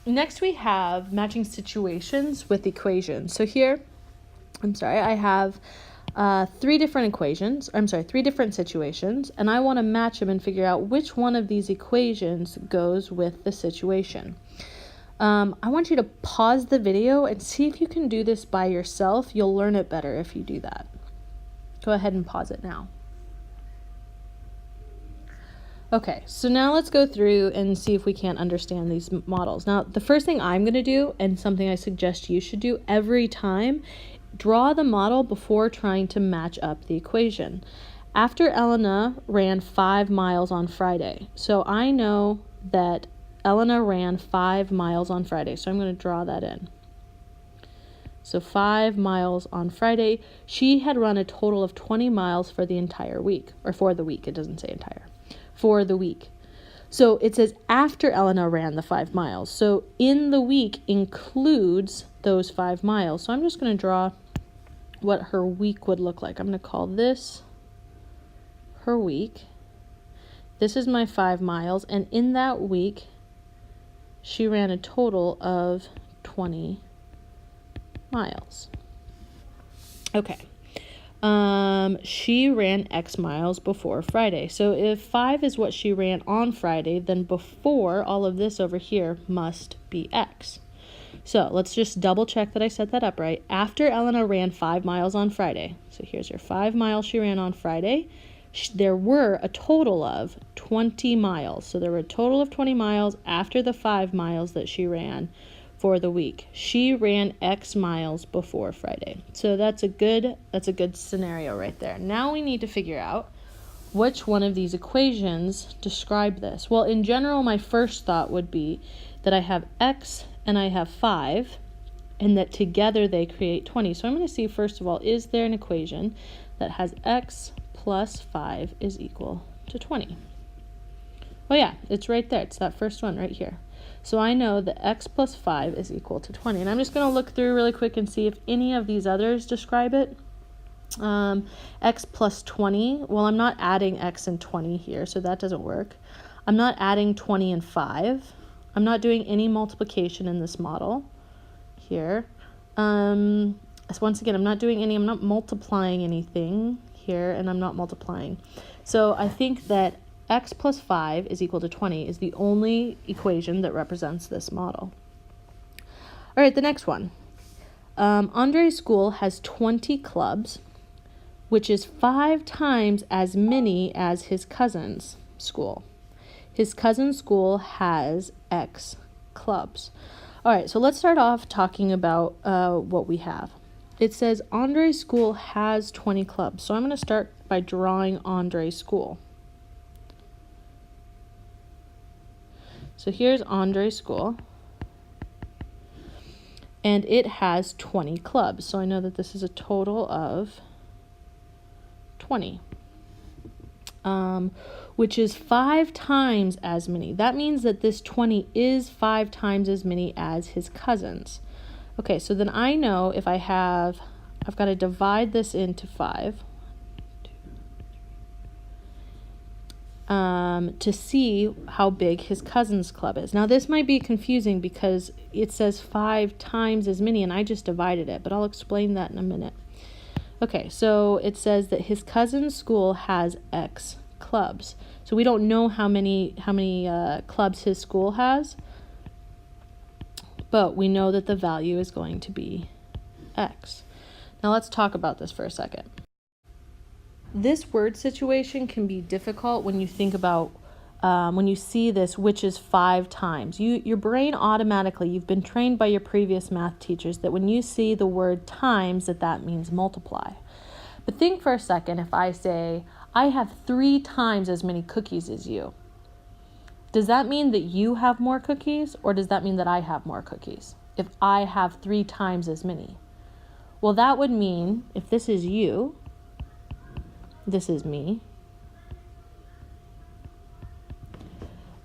Next we have matching situations with equations. So here, I have three different situations, and I want to match them and figure out which one of these equations goes with the situation. I want you to pause the video and see if you can do this by yourself. You'll learn it better if you do that. Go ahead and pause it now. Okay, so now let's go through and see if we can't understand these models. Now, the first thing I'm going to do, and something I suggest you should do every time, draw the model before trying to match up the equation. After Elena ran 5 miles on Friday, so I know that Elena ran 5 miles on Friday, so I'm going to draw that in. So 5 miles on Friday. She had run a total of 20 miles for the entire week, or for the week, it doesn't say entire. For the week. So it says after Elena ran the 5 miles. So in the week includes those 5 miles. So I'm just going to draw what her week would look like. I'm going to call this her week. This is my 5 miles. And in that week, she ran a total of 20 miles. Okay. She ran X miles before Friday. So if 5 is what she ran on Friday, then before all of this over here must be X. So let's just double check that I set that up right. After Elena ran 5 miles on Friday, so here's her 5 miles she ran on Friday, there were a total of 20 miles. So there were a total of 20 miles after the 5 miles that she ran for the week. She ran X miles before Friday. So that's a good scenario right there. Now we need to figure out which one of these equations describe this. Well, in general, my first thought would be that I have X and I have 5, and that together they create 20. So I'm going to see, first of all, is there an equation that has X plus 5 is equal to 20? Oh yeah, it's right there. It's that first one right here. So I know that X plus 5 is equal to 20. And I'm just going to look through really quick and see if any of these others describe it. X plus 20. Well, I'm not adding X and 20 here, so that doesn't work. I'm not adding 20 and 5. I'm not doing any multiplication in this model here. So once again, I'm not multiplying anything here, and I'm not multiplying. So I think that X plus 5 is equal to 20 is the only equation that represents this model. All right, the next one. Andre's school has 20 clubs, which is 5 times as many as his cousin's school. His cousin's school has X clubs. All right, so let's start off talking about what we have. It says Andre's school has 20 clubs. So I'm going to start by drawing Andre's school. So here's Andre's school, and it has 20 clubs. So I know that this is a total of 20, which is 5 times as many. That means that this 20 is 5 times as many as his cousins. Okay, so then I know if I've got to divide this into 5. To see how big his cousin's club is. Now this might be confusing because it says 5 times as many and I just divided it, but I'll explain that in a minute. Okay, so it says that his cousin's school has X clubs. So we don't know how many clubs his school has, but we know that the value is going to be X. Now let's talk about this for a second. This word situation can be difficult when you think about, when you see this, which is 5 times. Your brain automatically, you've been trained by your previous math teachers that when you see the word times, that means multiply. But think for a second, if I say, I have 3 times as many cookies as you. Does that mean that you have more cookies, or does that mean that I have more cookies? If I have 3 times as many. Well, that would mean, if this is you, this is me.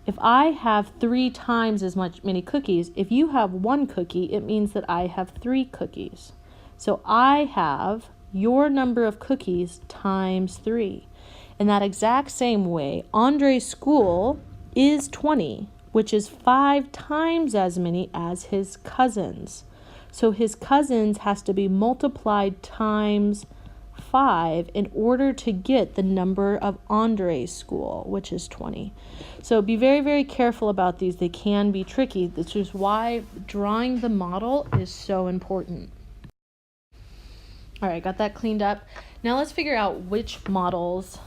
If I have 3 times as many cookies, if you have 1 cookie, it means that I have 3 cookies. So I have your number of cookies times 3. In that exact same way, Andre's school is 20, which is 5 times as many as his cousins. So his cousins has to be multiplied times 5 in order to get the number of Andre's school, which is 20. So be very, very careful about these. They can be tricky. This is why drawing the model is so important. All right, got that cleaned up. Now let's figure out which models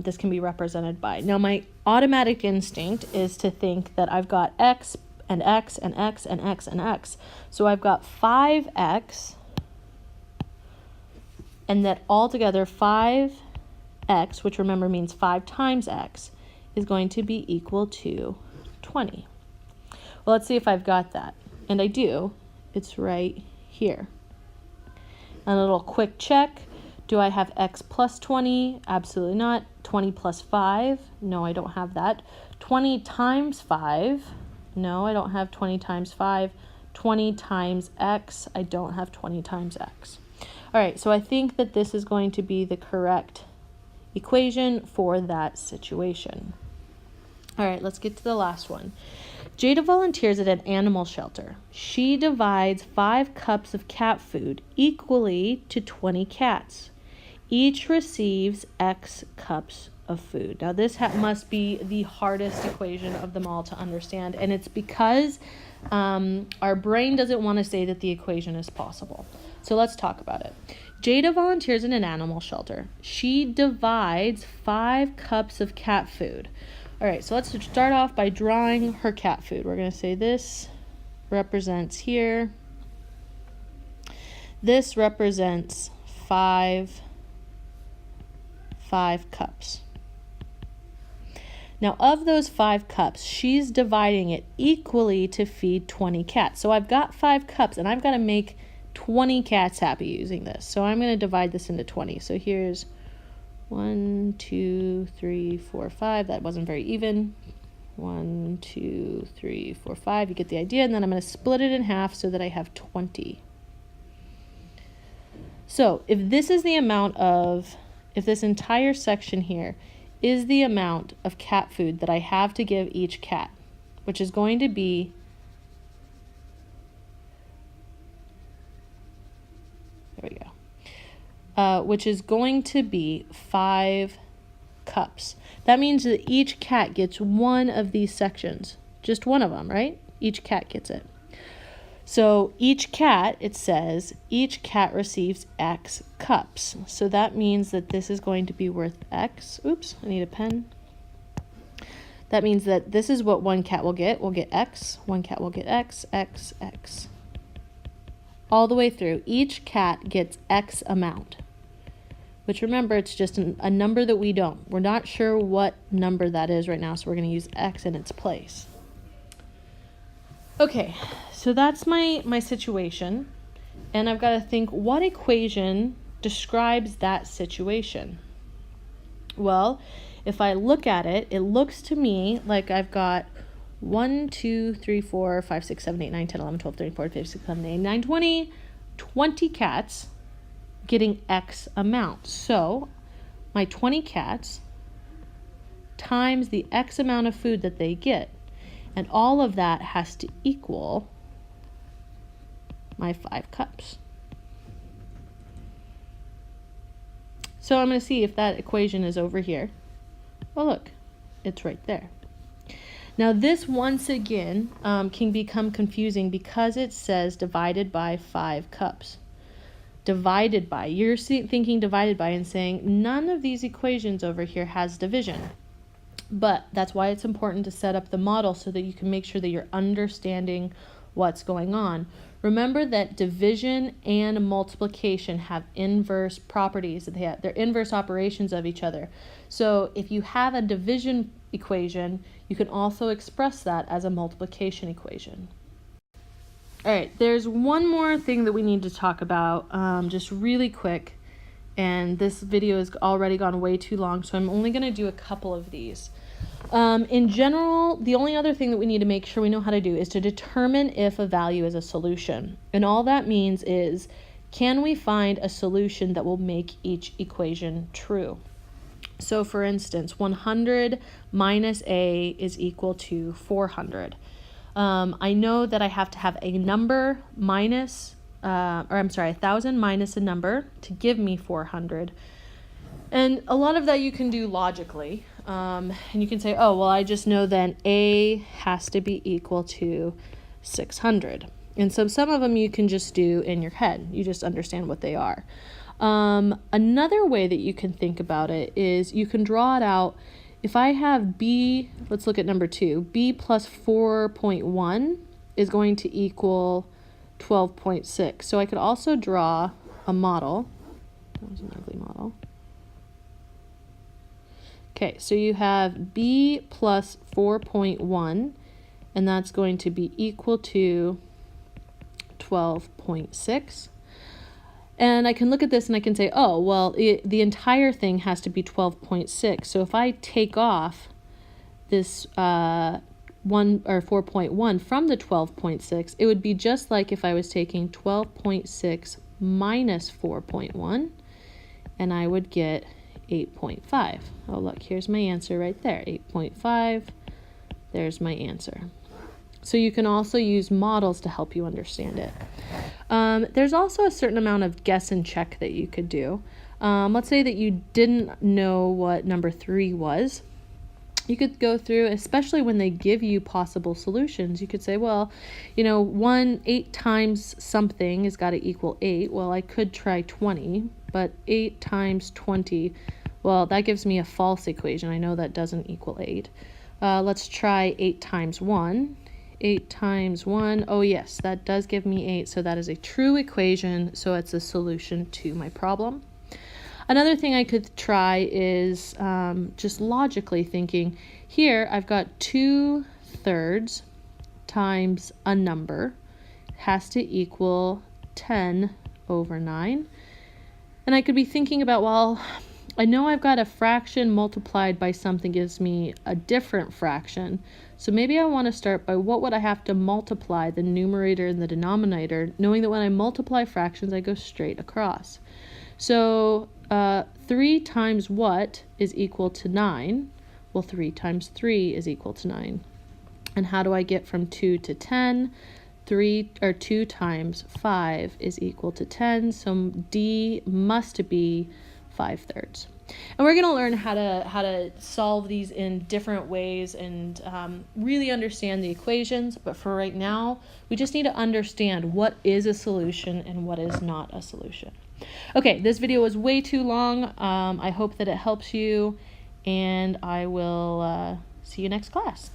this can be represented by. Now my automatic instinct is to think that I've got x and x and x and x and x. So I've got 5x, and that altogether 5x, which remember means 5 times x, is going to be equal to 20. Well, let's see if I've got that. And I do. It's right here. And a little quick check. Do I have x plus 20? Absolutely not. 20 plus 5? No, I don't have that. 20 times 5? No, I don't have 20 times 5. 20 times x? I don't have 20 times x. All right, so I think that this is going to be the correct equation for that situation. All right, let's get to the last one. Jada volunteers at an animal shelter. She divides 5 cups of cat food equally to 20 cats. Each receives X cups of food. Now this must be the hardest equation of them all to understand, and it's because our brain doesn't want to say that the equation is possible. So let's talk about it. Jada volunteers in an animal shelter. She divides 5 cups of cat food. All right, so let's start off by drawing her cat food. We're going to say this represents here. This represents 5 cups. Now, of those 5 cups, she's dividing it equally to feed 20 cats. So I've got 5 cups, and I've got to make 20 cats happy using this. So I'm going to divide this into 20. So here's 1, 2, 3, 4, 5. That wasn't very even. 1, 2, 3, 4, 5. You get the idea. And then I'm going to split it in half so that I have 20. So if this is the amount of, if this entire section here is the amount of cat food that I have to give each cat, which is going to be, there we go, which is going to be 5 cups. That means that each cat gets one of these sections, just one of them, right? Each cat gets it. So each cat, it says, each cat receives X cups. So that means that this is going to be worth X. Oops, I need a pen. That means that this is what one cat will get. We'll get X. One cat will get X, X, X. All the way through. Each cat gets X amount. Which remember, it's just a number that we don't. We're not sure what number that is right now, so we're going to use X in its place. Okay, so that's my situation, and I've got to think, what equation describes that situation? Well, if I look at it, it looks to me like I've got 1, 2, 3, 4, 5, 6, 7, 8, 9, 10, 11, 12, 13, 14, 15, 16, 17, 18, 19, 20, 20 cats getting X amount. So my 20 cats times the X amount of food that they get. And all of that has to equal my 5 cups. So I'm going to see if that equation is over here. Oh, look, it's right there. Now this, once again, can become confusing because it says divided by 5 cups. Divided by. You're thinking divided by and saying none of these equations over here has division. But that's why it's important to set up the model so that you can make sure that you're understanding what's going on. Remember that division and multiplication have inverse properties. They're inverse operations of each other. So if you have a division equation, you can also express that as a multiplication equation. All right, there's one more thing that we need to talk about, just really quick. And this video has already gone way too long, so I'm only going to do a couple of these. In general, the only other thing that we need to make sure we know how to do is to determine if a value is a solution. And all that means is, can we find a solution that will make each equation true? So for instance, 100 minus a is equal to 400. I know that I have to have a number minus, 1,000 minus a number to give me 400. And a lot of that you can do logically. And you can say, oh, well, I just know then a has to be equal to 600. And so some of them you can just do in your head. You just understand what they are. Another way that you can think about it is you can draw it out. If I have b, let's look at number 2. b plus 4.1 is going to equal 12.6. So I could also draw a model. That was an ugly model. Okay, so you have b plus 4.1, and that's going to be equal to 12.6. And I can look at this and I can say, oh, well, the entire thing has to be 12.6. So if I take off this 4.1 from the 12.6, it would be just like if I was taking 12.6 minus 4.1, and I would get 8.5. Oh, look, here's my answer right there, 8.5. There's my answer. So you can also use models to help you understand it. There's also a certain amount of guess and check that you could do. Let's say that you didn't know what number 3 was. You could go through, especially when they give you possible solutions, you could say, well, 8 times something has got to equal 8. Well, I could try 20, but 8 times 20, well, that gives me a false equation. I know that doesn't equal 8. Let's try 8 times 1. 8 times 1, oh yes, that does give me 8, so that is a true equation, so it's a solution to my problem. Another thing I could try is just logically thinking, here I've got 2/3 times a number has to equal 10/9, and I could be thinking about, well, I know I've got a fraction multiplied by something gives me a different fraction. So maybe I want to start by what would I have to multiply the numerator and the denominator, knowing that when I multiply fractions, I go straight across. So 3 times what is equal to 9? Well, 3 times 3 is equal to 9. And how do I get from 2 to 10? 2 times 5 is equal to 10. So D must be 5/3. And we're going to learn how to solve these in different ways and really understand the equations. But for right now, we just need to understand what is a solution and what is not a solution. Okay, this video was way too long. I hope that it helps you, and I will see you next class.